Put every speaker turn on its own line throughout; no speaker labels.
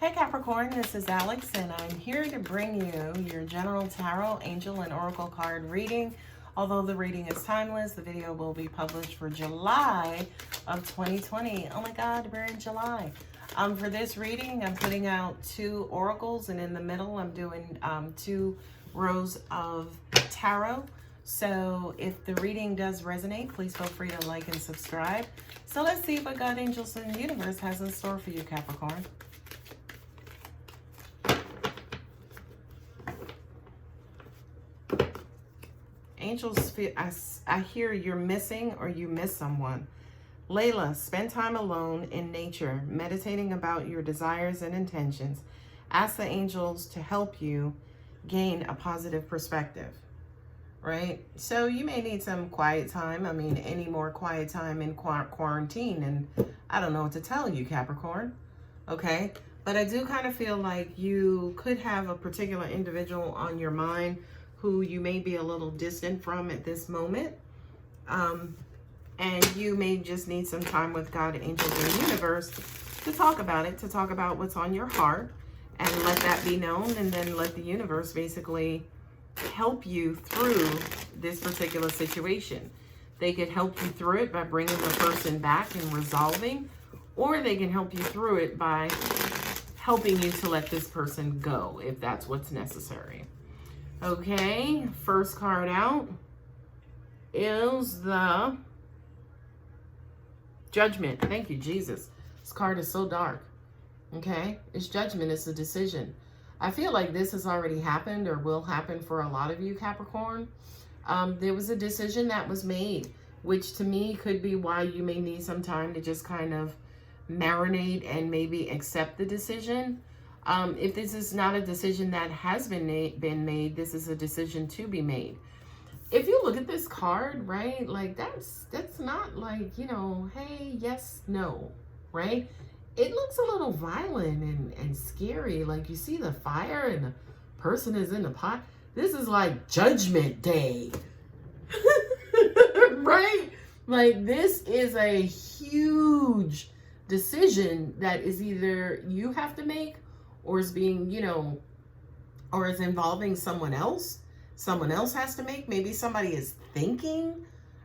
Hey Capricorn, this is Alex and I'm here to bring you your general tarot, angel, and oracle card reading. Although the reading is timeless, the video will be published for July of 2020. Oh my God, we're in July. For this reading, I'm putting out 2 oracles, and in the middle I'm doing 2 rows of tarot. So if the reading does resonate, please feel free to like and subscribe. So let's see what God, angels, and the universe has in store for you, Capricorn. Angels, I hear you're missing or you miss someone. Layla, spend time alone in nature, meditating about your desires and intentions. Ask the angels to help you gain a positive perspective, right? So you may need some quiet time. I mean, any more quiet time in quarantine, and I don't know what to tell you, Capricorn, okay? But I do kind of feel like you could have a particular individual on your mind who you may be a little distant from at this moment. And you may just need some time with God, angels, and the universe to talk about it, to talk about what's on your heart, and let that be known, and then let the universe basically help you through this particular situation. They could help you through it by bringing the person back and resolving, or they can help you through it by helping you to let this person go, if that's what's necessary. Okay, first card out is the Judgment. Thank you, Jesus. This card is so dark. Okay, it's Judgment. It's a decision. I feel like this has already happened or will happen for a lot of you, Capricorn. There was a decision that was made, which to me could be why you may need some time to just kind of marinate and maybe accept the decision. If this is not a decision that has been made, this is a decision to be made. If you look at this card, right, like that's not like, you know, hey, yes, no, right? It looks a little violent and scary. Like you see the fire and the person is in the pot. This is like Judgment Day, right? Like this is a huge decision that is either you have to make or is being, you know, or is involving someone else. Someone else has to make. Maybe somebody is thinking,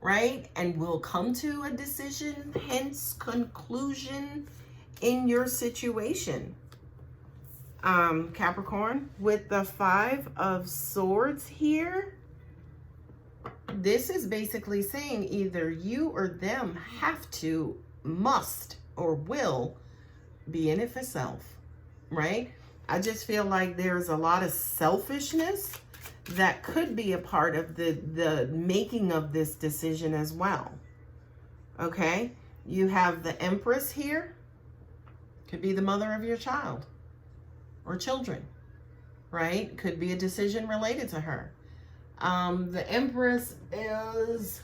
right? And will come to a decision, hence conclusion in your situation. Capricorn, with the 5 of Swords here, this is basically saying either you or them have to, must, or will be in it for self, right? I just feel like there's a lot of selfishness that could be a part of the making of this decision as well. Okay, you have the Empress here. Could be the mother of your child or children, right? Could be a decision related to her. The Empress is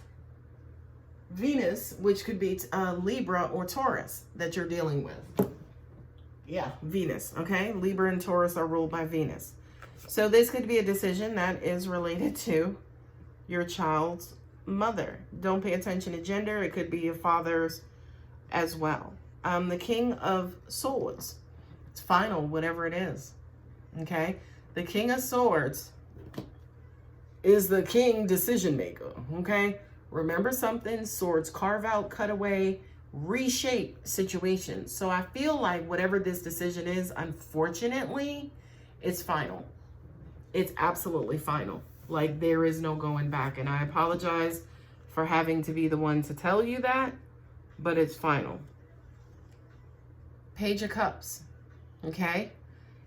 Venus, which could be Libra or Taurus that you're dealing with. Yeah, Venus, okay? Libra and Taurus are ruled by Venus. So this could be a decision that is related to your child's mother. Don't pay attention to gender. It could be your father's as well. The King of Swords. It's final, whatever it is. Okay? The King of Swords is the king decision maker. Okay? Remember something. Swords carve out, cut away, reshape situations. So I feel like whatever this decision is, unfortunately, it's final. It's absolutely final. Like there is no going back. And I apologize for having to be the one to tell you that, but it's final. Page of Cups. Okay.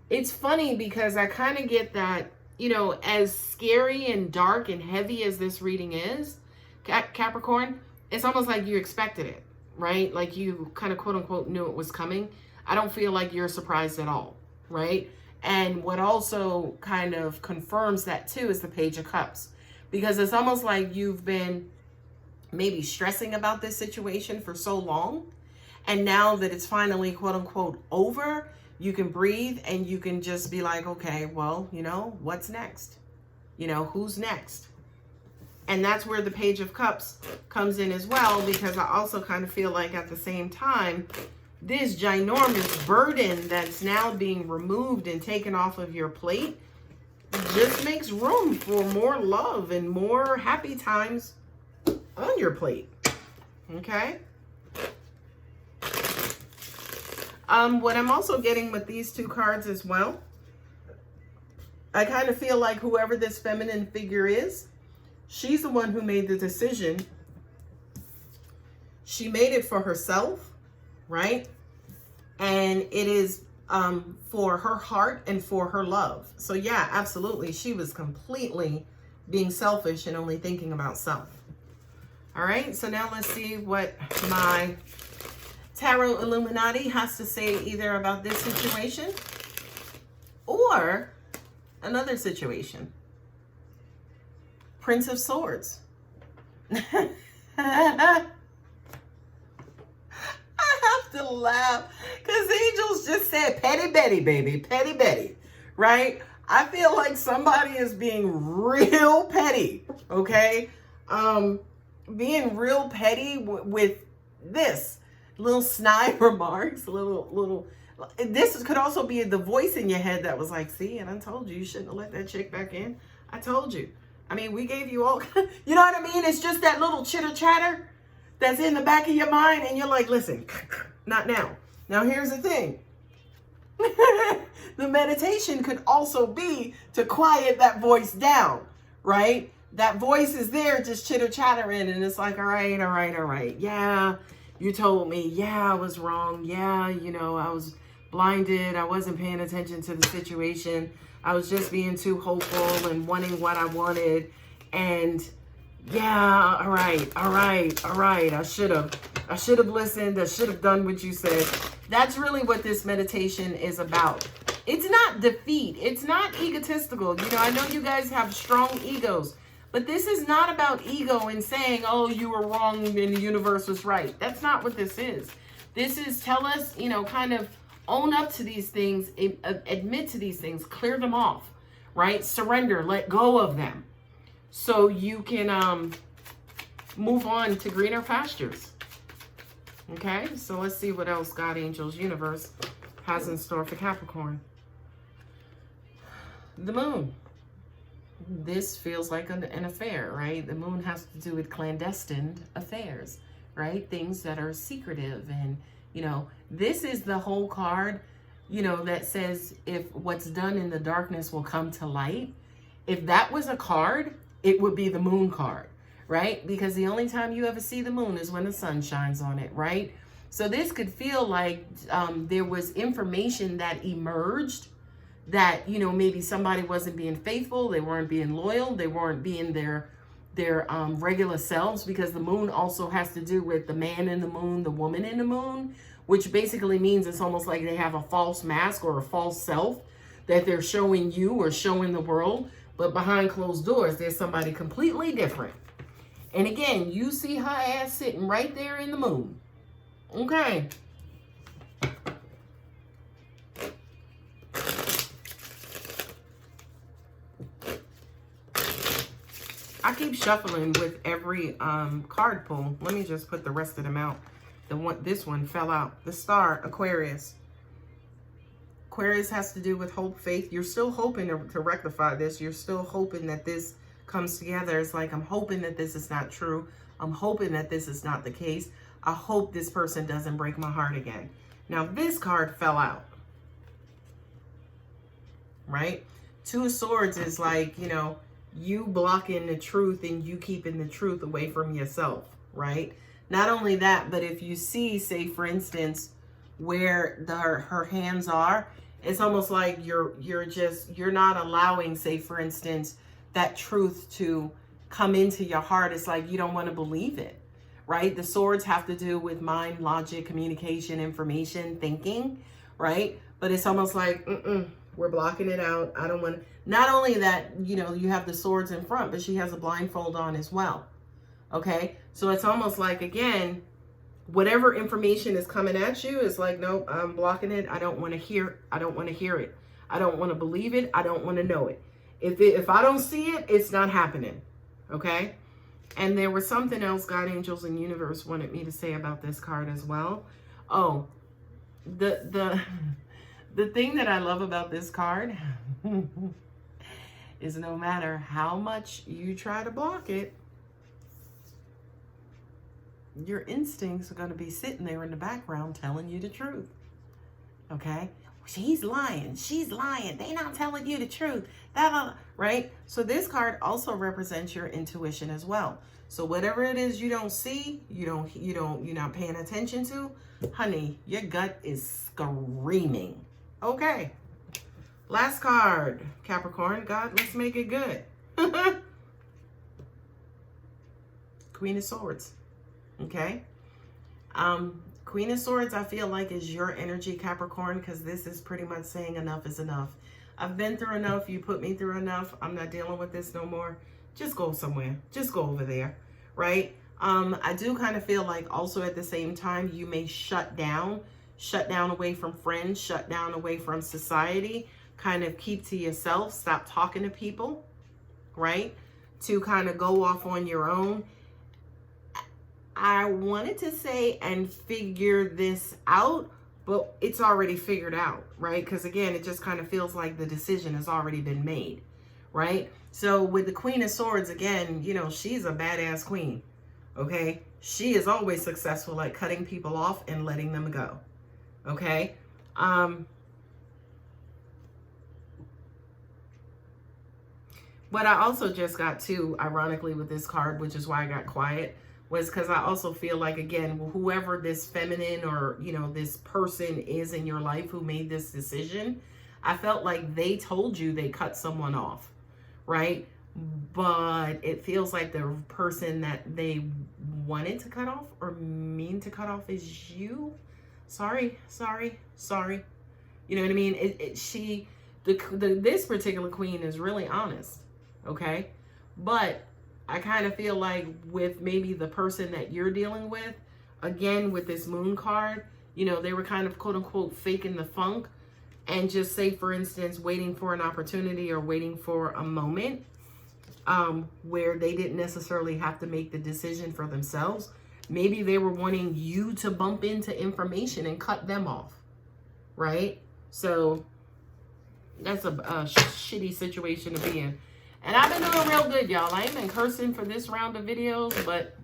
It's funny because I kind of get that, you know, as scary and dark and heavy as this reading is, Capricorn, it's almost like you expected it, right? Like you kind of quote unquote knew it was coming. I don't feel like you're surprised at all, right? And what also kind of confirms that too is the Page of Cups, because it's almost like you've been maybe stressing about this situation for so long. And now that it's finally quote unquote over, you can breathe and you can just be like, okay, well, you know, what's next? You know, who's next? And that's where the Page of Cups comes in as well, because I also kind of feel like at the same time, this ginormous burden that's now being removed and taken off of your plate just makes room for more love and more happy times on your plate. Okay? What I'm also getting with these two cards as well, I kind of feel like whoever this feminine figure is, she's the one who made the decision. She made it for herself, right? And it is for her heart and for her love. So yeah, absolutely. She was completely being selfish and only thinking about self. All right, so now let's see what my Tarot Illuminati has to say either about this situation or another situation. Prince of Swords. I have to laugh because Angels just said petty Betty, baby, petty Betty, right? I feel like somebody is being real petty, okay? Being real petty with this. Little snide remarks, little. This could also be the voice in your head that was like, see, and I told you shouldn't have let that chick back in. I told you. I mean, we gave you all, you know what I mean? It's just that little chitter chatter that's in the back of your mind. And you're like, listen, not now. Now, here's the thing. The meditation could also be to quiet that voice down, right? That voice is there just chitter chattering. And it's like, all right, all right, all right. Yeah. You told me, yeah, I was wrong. Yeah, you know, I was blinded. I wasn't paying attention to the situation. I was just being too hopeful and wanting what I wanted. And yeah, all right, all right, all right. I should have listened. I should have done what you said. That's really what this meditation is about. It's not defeat. It's not egotistical. You know, I know you guys have strong egos. But this is not about ego and saying, oh, you were wrong and the universe was right. That's not what this is. This is tell us, you know, kind of own up to these things, admit to these things, clear them off, right? Surrender, let go of them so you can move on to greener pastures. Okay, so let's see what else God, Angels, Universe has in store for Capricorn. The moon. This feels like an affair, right? The moon has to do with clandestine affairs, right? Things that are secretive. And, you know, this is the whole card, you know, that says if what's done in the darkness will come to light. If that was a card, it would be the moon card, right? Because the only time you ever see the moon is when the sun shines on it, right? So this could feel like there was information that emerged that, you know, maybe somebody wasn't being faithful, they weren't being loyal, they weren't being their regular selves, because the moon also has to do with the man in the moon, the woman in the moon, which basically means it's almost like they have a false mask or a false self that they're showing you or showing the world, but behind closed doors, there's somebody completely different. And again, you see her ass sitting right there in the moon. Okay. I keep shuffling with every card pull. Let me just put the rest of them out. This one fell out. The Star, Aquarius. Aquarius has to do with hope, faith. You're still hoping to rectify this. You're still hoping that this comes together. It's like, I'm hoping that this is not true. I'm hoping that this is not the case. I hope this person doesn't break my heart again. Now, this card fell out. Right? Two of Swords is like, you know, you blocking the truth and you keeping the truth away from yourself, right? Not only that, but if you see, say, for instance, where her hands are, it's almost like you're not allowing, say, for instance, that truth to come into your heart. It's like you don't want to believe it, right? The Swords have to do with mind, logic, communication, information, thinking, right? But it's almost like, we're blocking it out. I don't want to. Not only that, you know, you have the Swords in front, but she has a blindfold on as well. Okay. So it's almost like, again, whatever information is coming at you is like, nope, I'm blocking it. I don't want to hear. I don't want to hear it. I don't want to believe it. I don't want to know it. If I don't see it, it's not happening. Okay. And there was something else God, Angels, and Universe wanted me to say about this card as well. Oh, the thing that I love about this card is no matter how much you try to block it, your instincts are going to be sitting there in the background telling you the truth. Okay? She's lying. She's lying. They not telling you the truth. Right? So this card also represents your intuition as well. So whatever it is you don't see, you're not paying attention to, honey, your gut is screaming. Okay. Last card, Capricorn. God, let's make it good. Queen of Swords. Okay. Queen of Swords, I feel like is your energy, Capricorn, because this is pretty much saying enough is enough. I've been through enough. You put me through enough. I'm not dealing with this no more. Just go somewhere. Just go over there. Right? I do kind of feel like also at the same time, you may shut down away from friends, shut down away from society, kind of keep to yourself, stop talking to people, right? To kind of go off on your own. I wanted to say and figure this out, but it's already figured out, right? Because again, it just kind of feels like the decision has already been made, right? So with the Queen of Swords, again, you know, she's a badass queen, okay? She is always successful at cutting people off and letting them go, okay? What I also just got too, ironically with this card, which is why I got quiet, was because I also feel like, again, whoever this feminine or, you know, this person is in your life who made this decision, I felt like they told you they cut someone off, right? But it feels like the person that they wanted to cut off or mean to cut off is you. Sorry. You know what I mean? This particular queen is really honest, okay? But I kind of feel like with maybe the person that you're dealing with, again, with this moon card, you know, they were kind of quote unquote faking the funk and just say, for instance, waiting for an opportunity or waiting for a moment where they didn't necessarily have to make the decision for themselves. Maybe they were wanting you to bump into information and cut them off, right? So that's a shitty situation to be in. And I've been doing real good, y'all. I ain't been cursing for this round of videos, but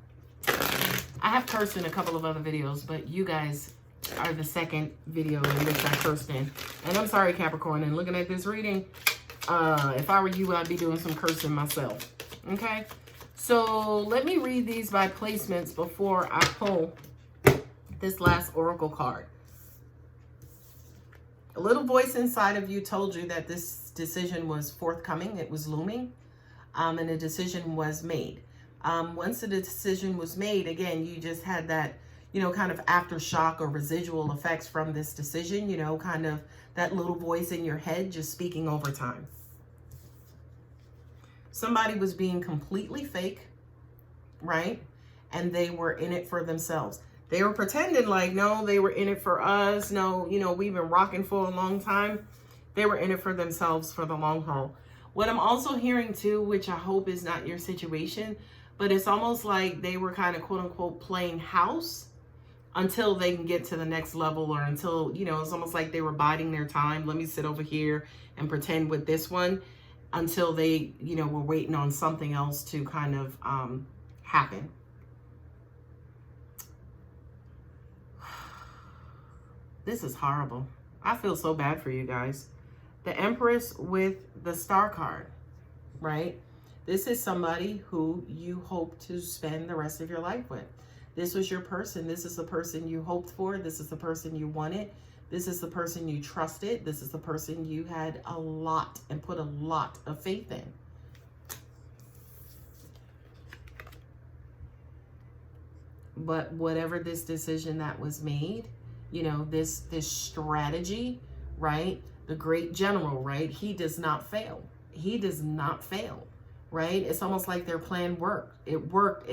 I have cursed in a couple of other videos, but you guys are the second video in which I cursed in. And I'm sorry, Capricorn, and looking at this reading, if I were you, I'd be doing some cursing myself. Okay? So let me read these by placements before I pull this last oracle card. A little voice inside of you told you that this decision was forthcoming. It was looming, and a decision was made. Once the decision was made, again, you just had that, you know, kind of aftershock or residual effects from this decision, you know, kind of that little voice in your head just speaking over time. Somebody was being completely fake, right? And they were in it for themselves. They were pretending like, no, they were in it for us. No, you know, we've been rocking for a long time. They were in it for themselves for the long haul. What I'm also hearing too, which I hope is not your situation, but it's almost like they were kind of quote unquote playing house until they can get to the next level, or until, you know, it's almost like they were biding their time. Let me sit over here and pretend with this one until they, you know, were waiting on something else to kind of happen. This is horrible. I feel so bad for you guys. The Empress with the Star card, right? This is somebody who you hope to spend the rest of your life with. This was your person. This is the person you hoped for. This is the person you wanted. This is the person you trusted. This is the person you had a lot and put a lot of faith in. But whatever this decision that was made, you know, this strategy, right? The great general, right? He does not fail. He does not fail, right? It's almost like their plan worked. It worked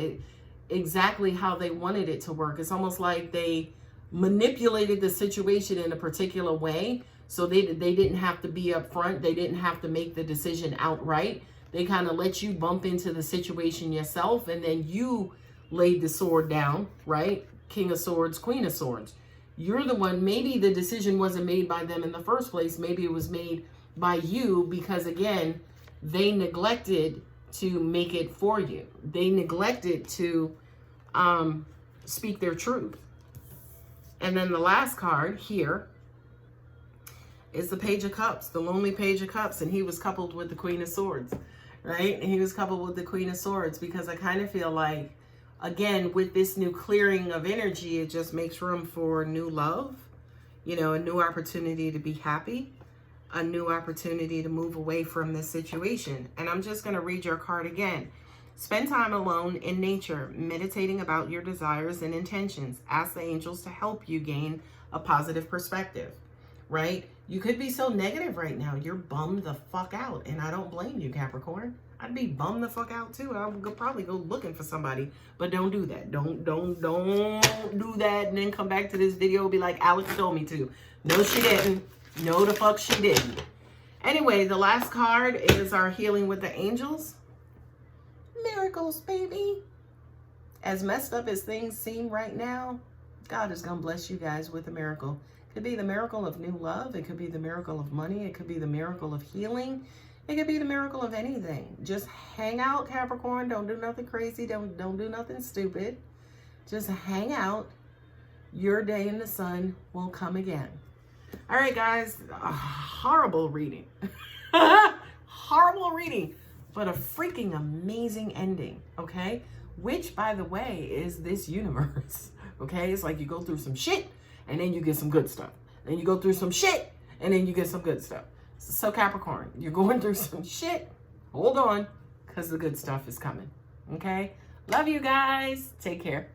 exactly how they wanted it to work. It's almost like they manipulated the situation in a particular way, so they didn't have to be up front. They didn't have to make the decision outright. They kind of let you bump into the situation yourself, and then you laid the sword down, right? King of Swords, Queen of Swords. You're the one, maybe the decision wasn't made by them in the first place. Maybe it was made by you because, again, they neglected to make it for you. They neglected to speak their truth. And then the last card here is the Page of Cups, the lonely Page of Cups. And he was coupled with the Queen of Swords, right? And he was coupled with the Queen of Swords because I kind of feel like, again, with this new clearing of energy, it just makes room for new love, you know, a new opportunity to be happy, a new opportunity to move away from this situation. And I'm just going to read your card again. Spend time alone in nature, meditating about your desires and intentions. Ask the angels to help you gain a positive perspective, right? You could be so negative right now. You're bummed the fuck out. And I don't blame you, Capricorn. I'd be bummed the fuck out too. I would probably go looking for somebody, but don't do that. Don't do that and then come back to this video and be like, Alex told me to. No, she didn't. No, the fuck she didn't. Anyway, the last card is our healing with the angels. Miracles, baby. As messed up as things seem right now, God is going to bless you guys with a miracle. It could be the miracle of new love. It could be the miracle of money. It could be the miracle of healing. It could be the miracle of anything. Just hang out, Capricorn. Don't do nothing crazy. Don't do nothing stupid. Just hang out. Your day in the sun will come again. All right, guys. A horrible reading. Horrible reading. But a freaking amazing ending, okay? Which, by the way, is this universe, okay? It's like you go through some shit, and then you get some good stuff. Then you go through some shit, and then you get some good stuff. So Capricorn, you're going through some shit. Hold on, because the good stuff is coming. Okay? Love you guys. Take care.